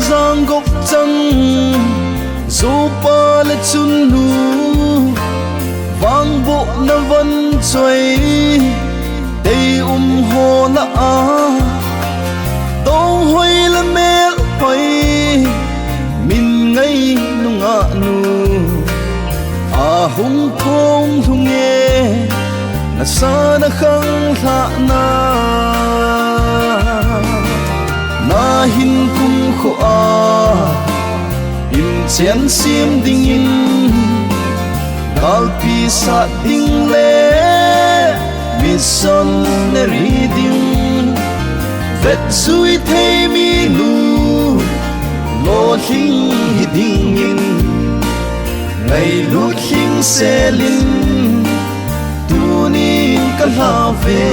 giang gốc trăng dù pa lệ chun nu vang bộ na vẫn chơi đây hồ na đâu hoy là mẹ hoy min ngay nu ngã nu hung thong thung nghe na sa na khang tha na hin kum kho in chen sim ding in galpi sa ding le mi son ne reading vet sui thei mi lu lo hing hi ding in ngày lút hing se linh tu ni ka la ve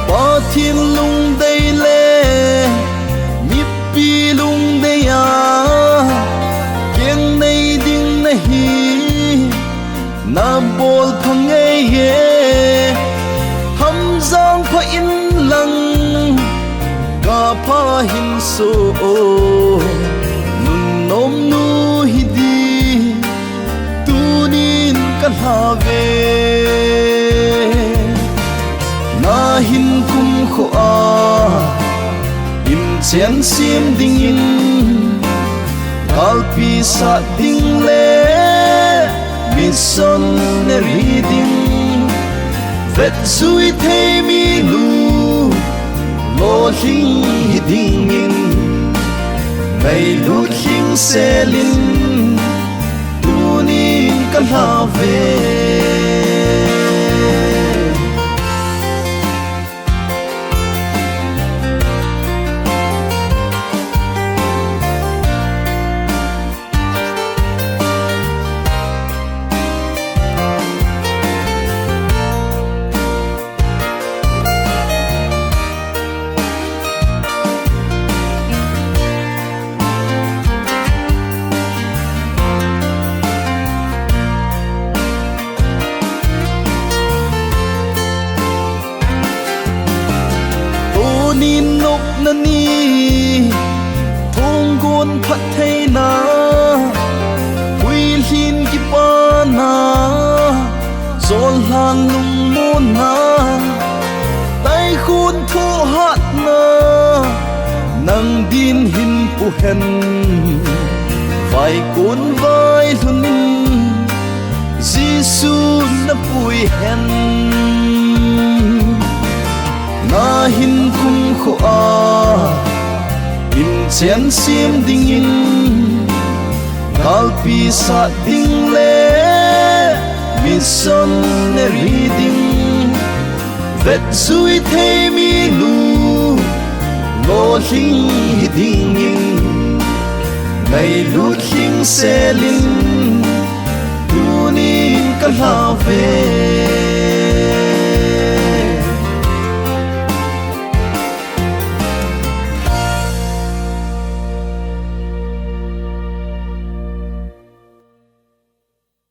ba thiên lung đây lê mi pi lung đây kieng nay ding na hi na bol thang nghe ye ham giang pha in lang ka pha hin so nun nom nu hi di tu nin ka la ve na hin kum kho in chen sim ding in galpi sa ding le mi son ne reading vet sui thei mi lu lo hing hi ding in ngày lút hing se linh tu ni ka la ve ni nốc na ni thong gon phat thei na hui hin ki pa na zol han lung mo na tai khun thu hat na nang din hin pu hen vai kun vai thun Giêsu na pui hen na hin kum kho in chen sim ding in galpi sa ding le mi son ne reading vet sui thei mi lu lo hing hi ding in ngày lút hing se linh tu ni ka la ve